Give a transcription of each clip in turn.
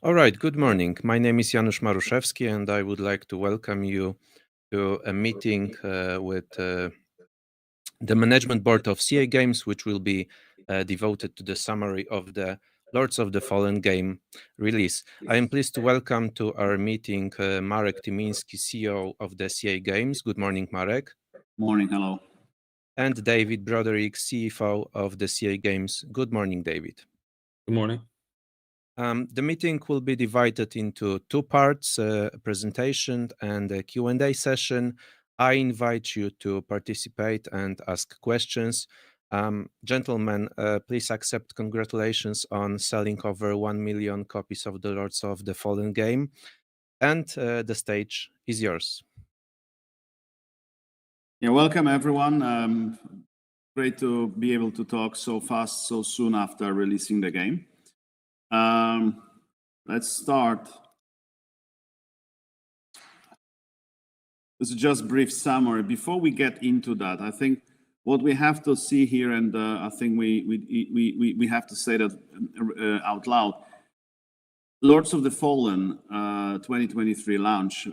All right, good morning. My name is Janusz Maruszewski, and I would like to welcome you to a meeting with the management board of CA Games, which will be devoted to the summary of the Lords of the Fallen game release. I am pleased to welcome to our meeting Markiem Tymiński, CEO of the CA Games. Good morning, Marek. Morning, hello. And David Broderick, CFO of the CA Games. Good morning, David. Good morning. The meeting will be divided into two parts, a presentation and a Q&A session. I invite you to participate and ask questions. Gentlemen, please accept congratulations on selling over 1 million copies of the Lords of the Fallen game. And the stage is yours. Yeah, welcome everyone. Great to be able to talk so fast, so soon after releasing the game. Let's start. This is just a brief summary. Before we get into that, I think what we have to see here, and I think we have to say that out loud. Lords of the Fallen 2023 launch.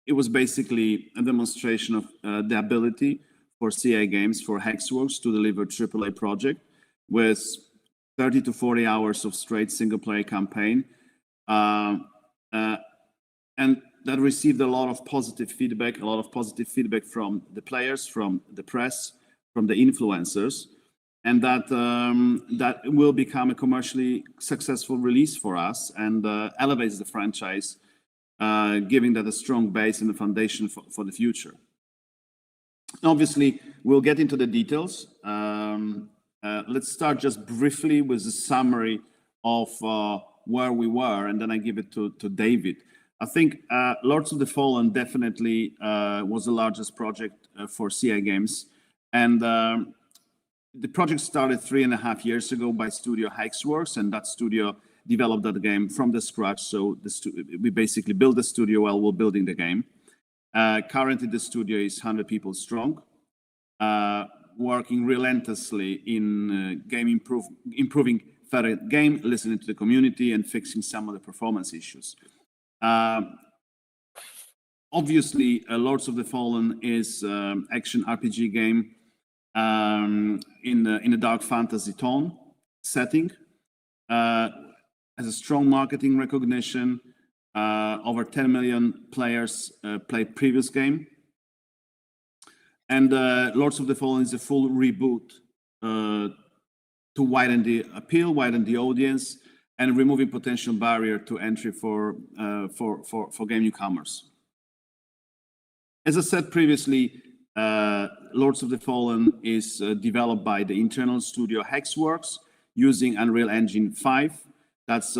It was basically a demonstration of the ability for CA Games, for Hexworks to deliver AAA project with 30 to 40 hours of straight single-player campaign. And that received a lot of positive feedback, from the players, from the press, from the influencers, and that will become a commercially successful release for us and elevates the franchise, giving that a strong base and a foundation for the future. Obviously, we'll get into the details. Let's start just briefly with a summary of where we were, and then I give it to David. I think Lords of the Fallen definitely was the largest project for CA Games, and the project started 3.5 years ago by studio Hexworks, and that studio developed that game from the scratch. So we basically built the studio while we're building the game. Currently, the studio is 100 people strong, working relentlessly in improving further game, listening to the community, and fixing some of the performance issues. Obviously, Lords of the Fallen is action RPG game in a dark fantasy tone setting. Has a strong marketing recognition. Over 10 million players played previous game. And Lords of the Fallen is a full reboot to widen the appeal, widen the audience, and removing potential barrier to entry for game newcomers. As I said previously, Lords of the Fallen is developed by the internal studio Hexworks using Unreal Engine 5. That's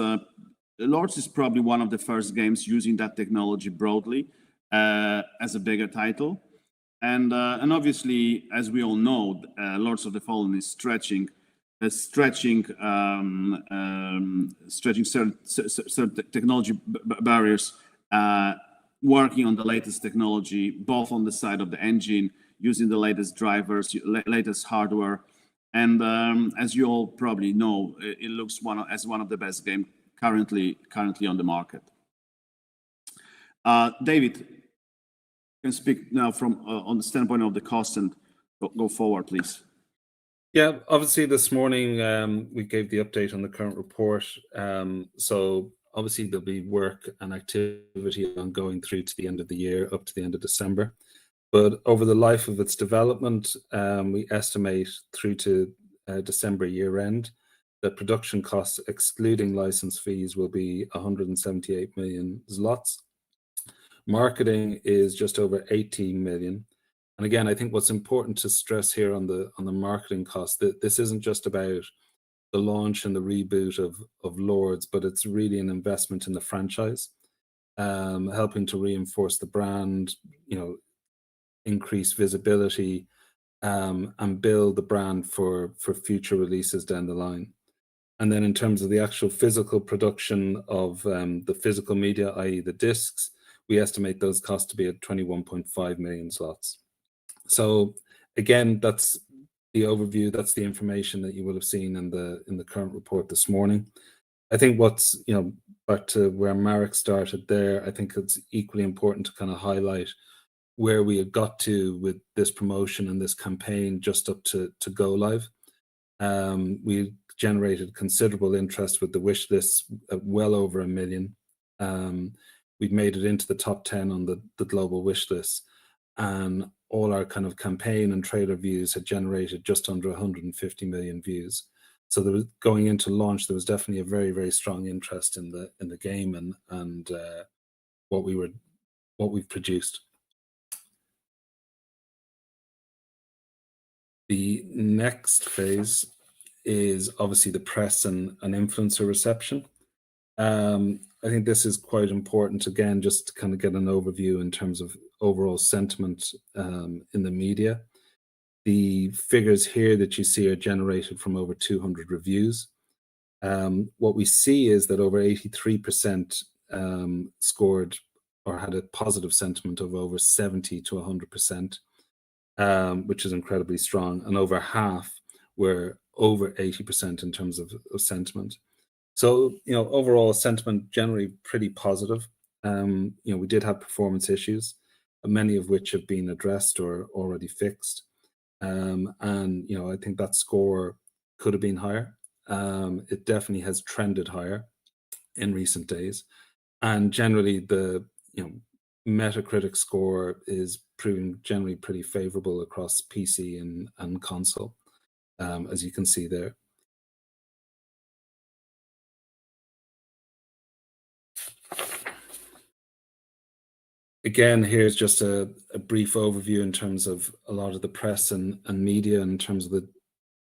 Lords is probably one of the first games using that technology broadly as a bigger title. And obviously, as we all know, Lords of the Fallen is stretching certain technology barriers, working on the latest technology, both on the side of the engine, using the latest drivers, latest hardware. And as you all probably know, it looks as one of the best games currently on the market. David, you can speak now from on the standpoint of the cost and go forward, please. Yeah, obviously this morning we gave the update on the current report. So obviously there'll be work and activity ongoing through to the end of the year, up to the end of December. But over the life of its development, we estimate through to December year end that production costs, excluding license fees, will be 178 million zlotys. Marketing is just over 18 million. And again, I think what's important to stress here on the marketing cost, that this isn't just about the launch and the reboot of Lords, but it's really an investment in the franchise, helping to reinforce the brand, increase visibility, and build the brand for future releases down the line. And then in terms of the actual physical production of the physical media, i.e. the discs, we estimate those costs to be at 21.5 million zlotys. So again, that's the overview. That's the information that you will have seen in the current report this morning. I think what's back to where Marek started there, I think it's equally important to kind of highlight where we had got to with this promotion and this campaign just up to go live. We generated considerable interest with the wish lists at well over 1 million. We'd made it into the top 10 on the global wish lists, and all our kind of campaign and trailer views had generated just under 150 million views. So there was, going into launch, there was definitely a very, very strong interest in the game and what we've produced. The next phase is obviously the press and influencer reception. I think this is quite important, again, just to kind of get an overview in terms of overall sentiment in the media. The figures here that you see are generated from over 200 reviews. What we see is that over 83% scored or had a positive sentiment of over 70 to 100%, which is incredibly strong, and over half were over 80% in terms of sentiment. So, overall sentiment generally pretty positive. We did have performance issues, many of which have been addressed or already fixed. And, I think that score could have been higher. It definitely has trended higher in recent days. And generally the, Metacritic score is proving generally pretty favorable across PC and console, as you can see there. Again, here's just a brief overview in terms of a lot of the press and media, in terms of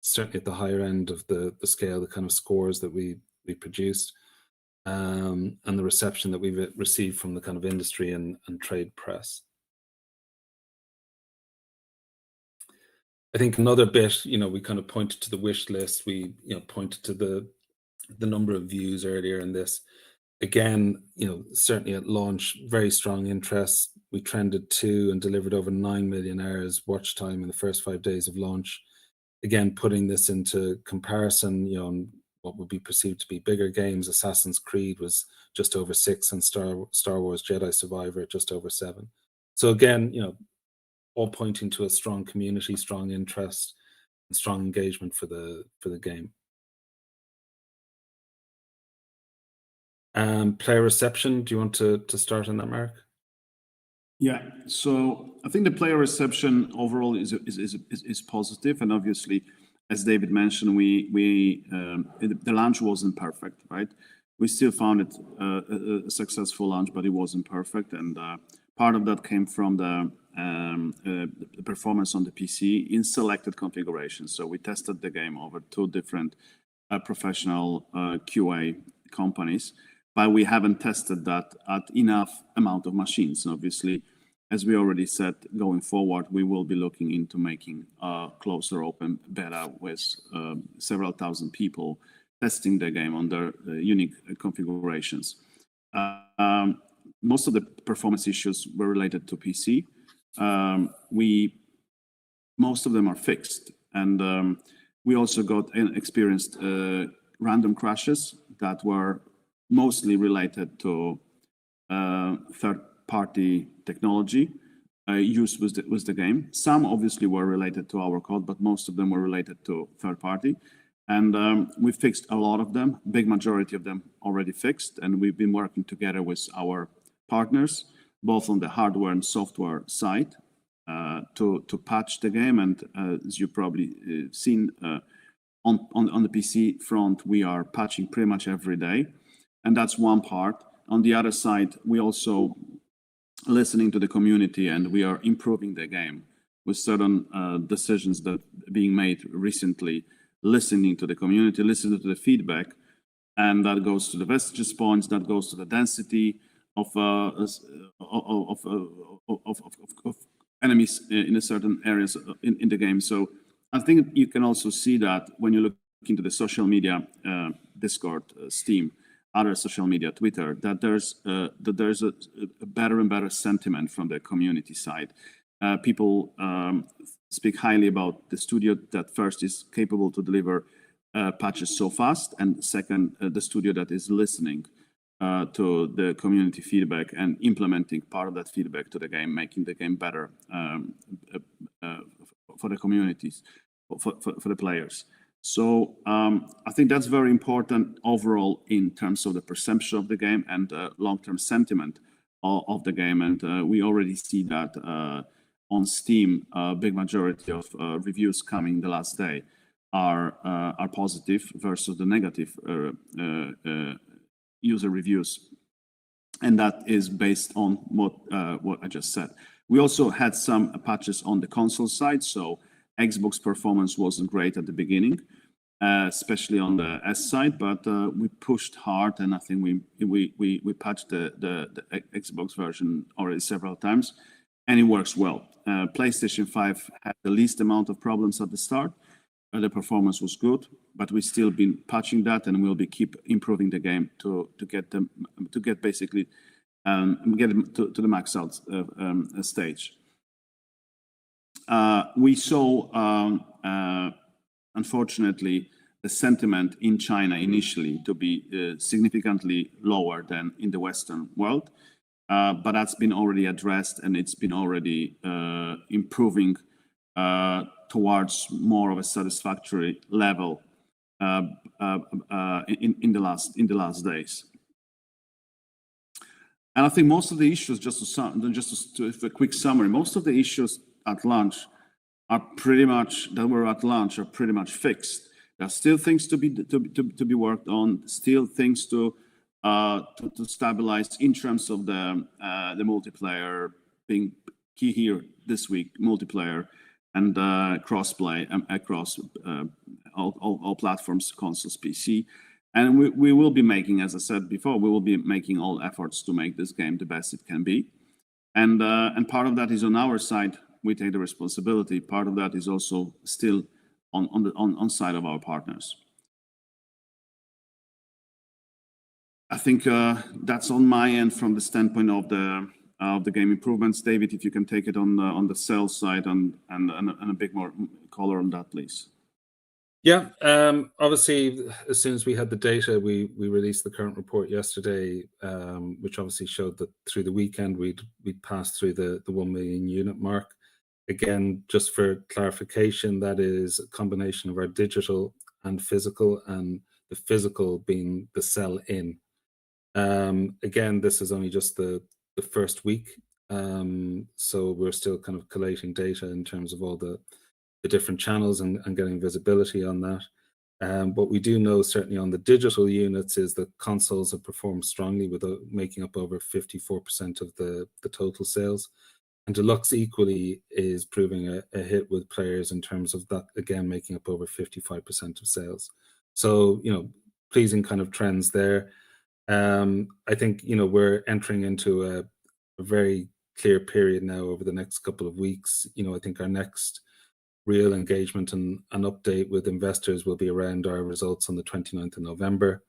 certainly at the higher end of the scale, the kind of scores that we produced, and the reception that we've received from the kind of industry and trade press. I think another bit, we kind of pointed to the wish list. We, pointed to the number of views earlier in this. Again, certainly at launch, very strong interest. We trended to and delivered over 9 million hours watch time in the first 5 days of launch. Again, putting this into comparison, on what would be perceived to be bigger games, Assassin's Creed was just over 6, and Star Wars Jedi Survivor just over 7. So again, all pointing to a strong community, strong interest, and strong engagement for the game. Player reception, do you want to start on that, Mark? Yeah, so I think the player reception overall is positive, and obviously, as David mentioned, the launch wasn't perfect, right? We still found it a successful launch, but it wasn't perfect, and part of that came from the performance on the PC in selected configurations. So we tested the game over 2 different professional QA companies, but we haven't tested that at enough amount of machines. And obviously, as we already said, going forward, we will be looking into making a closer open beta with several thousand people testing the game on their unique configurations. Most of the performance issues were related to PC. Most of them are fixed, and we also experienced random crashes that were mostly related to third-party technology used with the game. Some obviously were related to our code, but most of them were related to third-party. And we fixed a lot of them, big majority of them already fixed, and we've been working together with our partners, both on the hardware and software side, to patch the game. And as you've probably seen, on the PC front, we are patching pretty much every day. And that's one part. On the other side, we also listening to the community, and we are improving the game with certain decisions that being made recently, listening to the community, listening to the feedback, and that goes to the messages points, that goes to the density of enemies in a certain areas in the game. So I think you can also see that when you look into the social media, Discord, Steam, other social media, Twitter, that there's a better and better sentiment from the community side. People speak highly about the studio that first is capable to deliver patches so fast, and second, the studio that is listening to the community feedback and implementing part of that feedback to the game, making the game better for the communities, for the players. So I think that's very important overall in terms of the perception of the game and long-term sentiment of the game. And we already see that on Steam, a big majority of reviews coming the last day are positive versus the negative user reviews, and that is based on what I just said. We also had some patches on the console side, so Xbox performance wasn't great at the beginning, especially on the S side, but we pushed hard, and I think we patched the Xbox version already several times, and it works well. PlayStation 5 had the least amount of problems at the start. The performance was good, but we've still been patching that, and we'll be keep improving the game to get them to get basically get them to the max out stage. We saw, unfortunately, the sentiment in China initially to be significantly lower than in the Western world, but that's been already addressed, and it's been already improving towards more of a satisfactory level in the last days. And I think most of the issues, just a quick summary, most of the issues at launch are pretty much pretty much fixed. There are still things to be worked on, still things to stabilize in terms of the multiplayer being key here this week, multiplayer and crossplay across all platforms, consoles, PC. And we will be making, as I said before, we will be making all efforts to make this game the best it can be. And part of that is on our side. We take the responsibility. Part of that is also still on side of our partners. I think that's on my end from the standpoint of the game improvements. David, if you can take it on the sales side and a bit more color on that, please. Yeah, obviously, as soon as we had the data, we released the current report yesterday, which obviously showed that through the weekend we'd passed through the 1 million unit mark. Again, just for clarification, that is a combination of our digital and physical, and the physical being the sell-in. Again, this is only just the first week, so we're still kind of collating data in terms of all the different channels and getting visibility on that. What we do know certainly on the digital units is that consoles have performed strongly, with making up over 54% of the total sales. And Deluxe equally is proving a hit with players in terms of that, again, making up over 55% of sales. So, pleasing kind of trends there. I think, we're entering into a very clear period now over the next couple of weeks. I think our next real engagement and update with investors will be around our results on the 29th of November.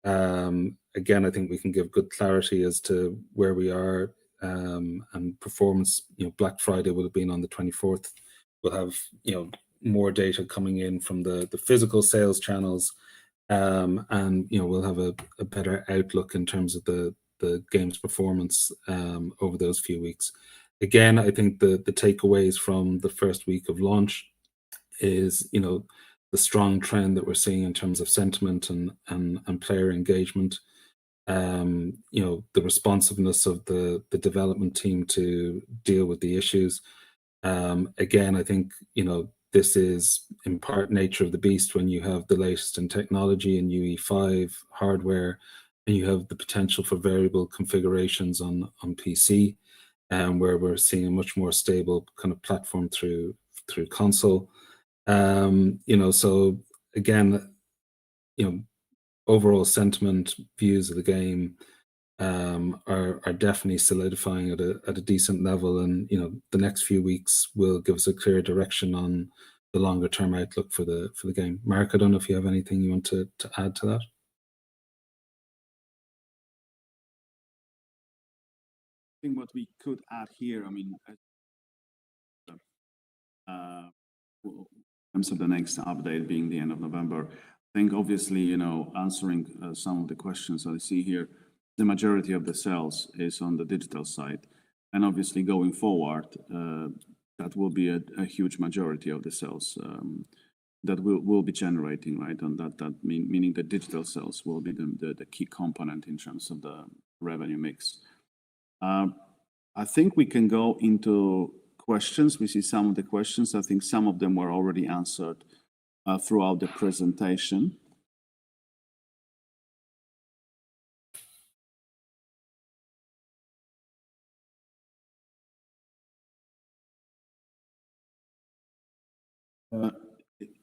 Again, I think we can give good clarity as to where we are and performance. Black Friday would have been on the 24th. We'll have, more data coming in from the physical sales channels. And we'll have a better outlook in terms of the game's performance over those few weeks. Again, I think the takeaways from the first week of launch is the strong trend that we're seeing in terms of sentiment and player engagement. The responsiveness of the development team to deal with the issues. Again, I think this is in part nature of the beast when you have the latest in technology in UE5 hardware, and you have the potential for variable configurations on PC, where we're seeing a much more stable kind of platform through console. So again, overall sentiment, views of the game are definitely solidifying at a decent level, and the next few weeks will give us a clear direction on the longer term outlook for the game. Mark, I don't know if you have anything you want to add to that. I think what we could add here, in terms of the next update being the end of November, I think obviously, answering some of the questions that I see here, the majority of the sales is on the digital side. And obviously going forward, that will be a huge majority of the sales that will be generating, right? And meaning the digital sales will be the key component in terms of the revenue mix. I think we can go into questions. We see some of the questions. I think some of them were already answered throughout the presentation.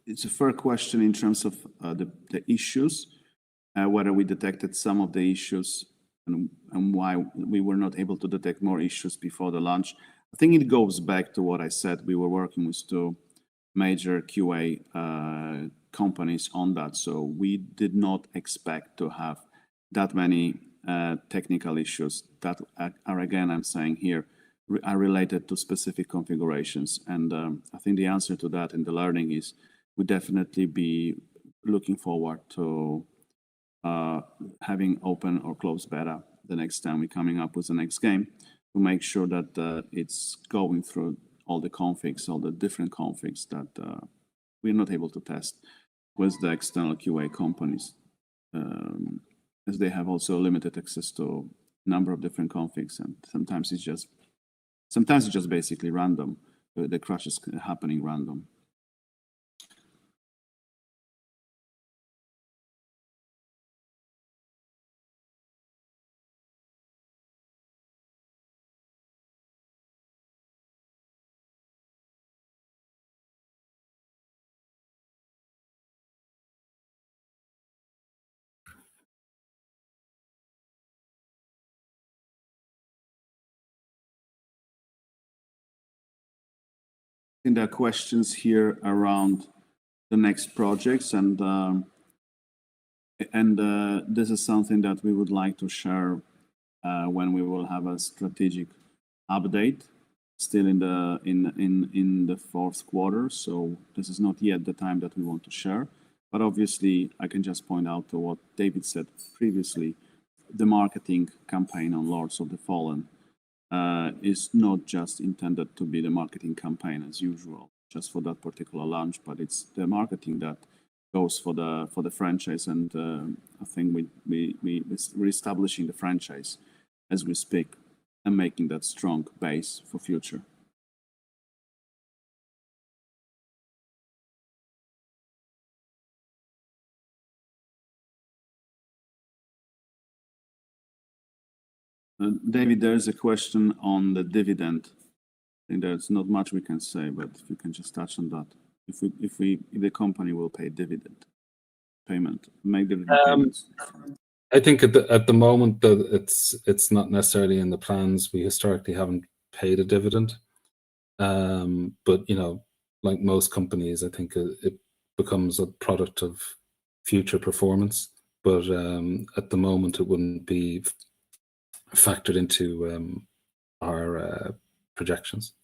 It's a fair question in terms of the issues, whether we detected some of the issues and why we were not able to detect more issues before the launch. I think it goes back to what I said. We were working with two major QA companies on that, so we did not expect to have that many technical issues that are, again, I'm saying here, are related to specific configurations. And I think the answer to that and the learning is we definitely be looking forward to having open or closed beta the next time we're coming up with the next game, to make sure that it's going through all the configs, all the different configs that we're not able to test with the external QA companies, as they have also limited access to a number of different configs, and sometimes it's just basically random. The crash is happening random. And there are questions here around the next projects, and this is something that we would like to share when we will have a strategic update, still in the fourth quarter. So this is not yet the time that we want to share, but obviously I can just point out to what David said previously. The marketing campaign on Lords of the Fallen is not just intended to be the marketing campaign as usual, just for that particular launch, but it's the marketing that goes for the franchise. And I think we're reestablishing the franchise as we speak and making that strong base for future. David, there is a question on the dividend. I think there's not much we can say, but if you can just touch on that. If the company will pay dividend payment, make dividend payments. I think at the moment that it's not necessarily in the plans. We historically haven't paid a dividend, but like most companies, I think it becomes a product of future performance. But at the moment, it wouldn't be factored into our projections.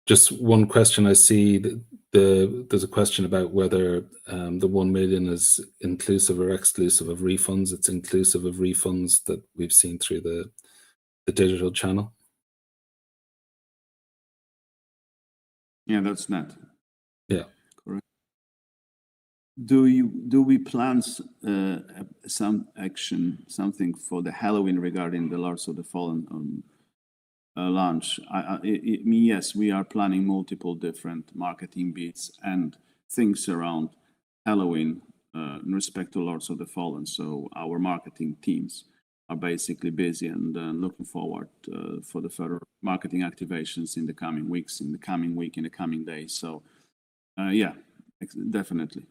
Just one question I see, there's a question about whether the 1 million is inclusive or exclusive of refunds. It's inclusive of refunds that we've seen through the digital channel. Yeah, that's net. Yeah. Correct. Do we plan some action, something for the Halloween regarding the Lords of the Fallen launch? Yes, we are planning multiple different marketing beats and things around Halloween in respect to Lords of the Fallen. So our marketing teams are basically busy and looking forward for the further marketing activations in the coming weeks, in the coming week, in the coming days. So yeah, definitely.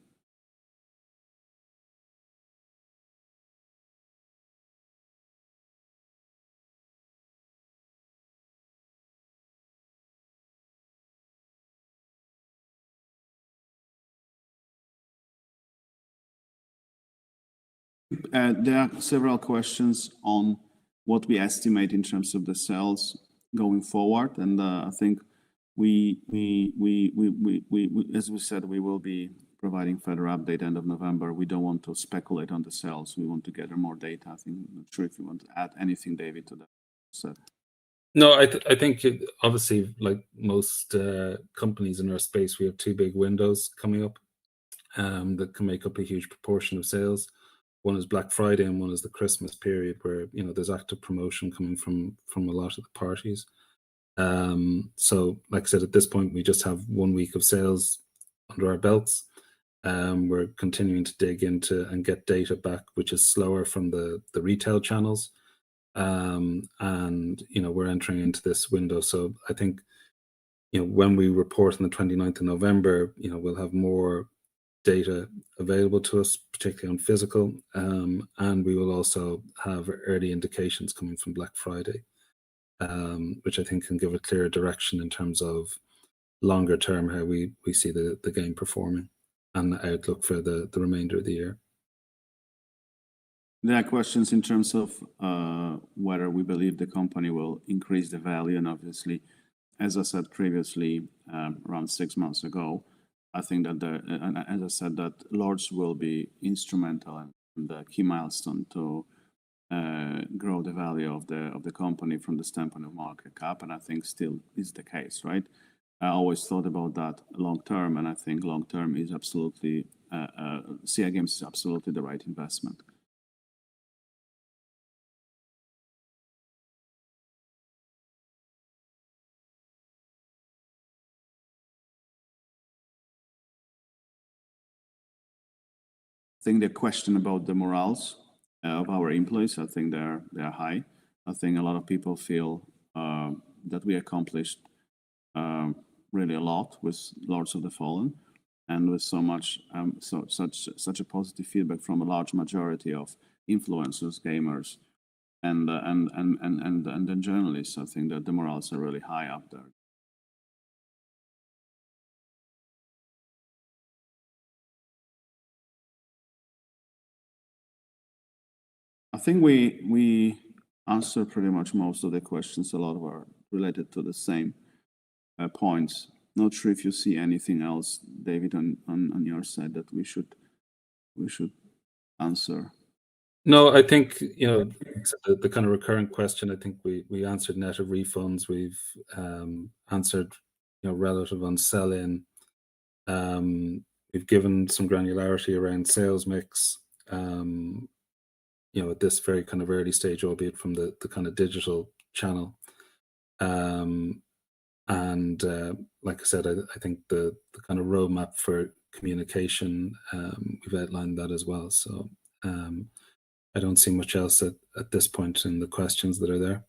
There are several questions on what we estimate in terms of the sales going forward, and I think as we said, we will be providing further update end of November. We don't want to speculate on the sales. We want to gather more data. I think, I'm not sure if you want to add anything, David, to that. So. No, I think obviously, like most companies in our space, we have two big windows coming up that can make up a huge proportion of sales. One is Black Friday and one is the Christmas period, where there's active promotion coming from a lot of the parties. So, like I said, at this point, we just have 1 week of sales under our belts. We're continuing to dig into and get data back, which is slower from the retail channels. And we're entering into this window. So I think when we report on the 29th of November, we'll have more data available to us, particularly on physical, and we will also have early indications coming from Black Friday, which I think can give a clear direction in terms of longer term how we see the game performing and the outlook for the remainder of the year. There are questions in terms of whether we believe the company will increase the value, and obviously, as I said previously, around 6 months ago, I think that as I said, that Lords will be instrumental and the key milestone to grow the value of the company from the standpoint of market cap, and I think still is the case, right? I always thought about that long term, and I think long term is absolutely CI Games is absolutely the right investment. I think the question about the morals of our employees, I think they're high. I think a lot of people feel that we accomplished really a lot with Lords of the Fallen, and with so much such a positive feedback from a large majority of influencers, gamers, and then journalists. I think that the morals are really high up there. I think we answered pretty much most of the questions. A lot of are related to the same points. Not sure if you see anything else, David, on your side that we should answer. No, I think the kind of recurrent question. I think we answered net of refunds. We've answered relative on sell-in. We've given some granularity around sales mix. At this very kind of early stage, albeit from the kind of digital channel. And like I said, I think the kind of roadmap for communication, we've outlined that as well. So I don't see much else at this point in the questions that are there.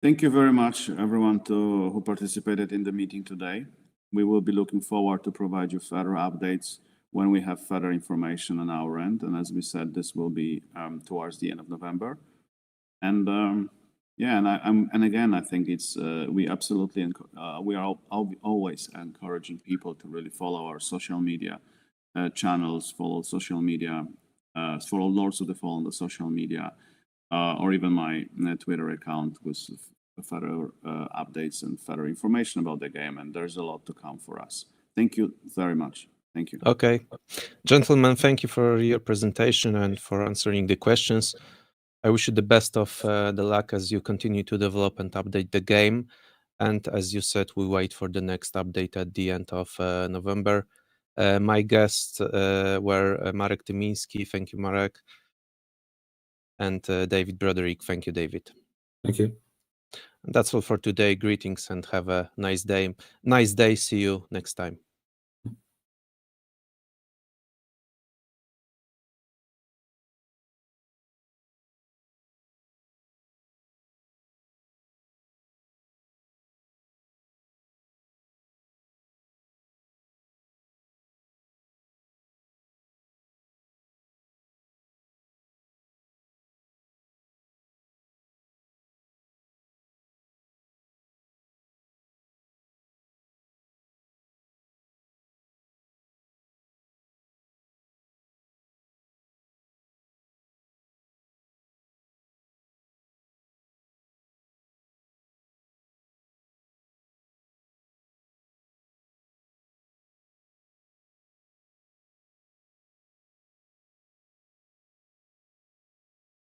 Thank you very much, everyone who participated in the meeting today. We will be looking forward to provide you further updates when we have further information on our end. And as we said, this will be towards the end of November. And and again, I think it's we absolutely we are always encouraging people to really follow our social media channels, follow social media, follow Lords of the Fallen on the social media, or even my Twitter account with further updates and further information about the game. And there's a lot to come for us. Thank you very much. Thank you. Okay. Gentlemen, thank you for your presentation and for answering the questions. I wish you the best of the luck as you continue to develop and update the game. And as you said, we wait for the next update at the end of November. My guests were Marek Tymiński. Thank you, Marek. And David Broderick. Thank you, David. Thank you. And that's all for today. Greetings and have a nice day. Nice day. See you next time.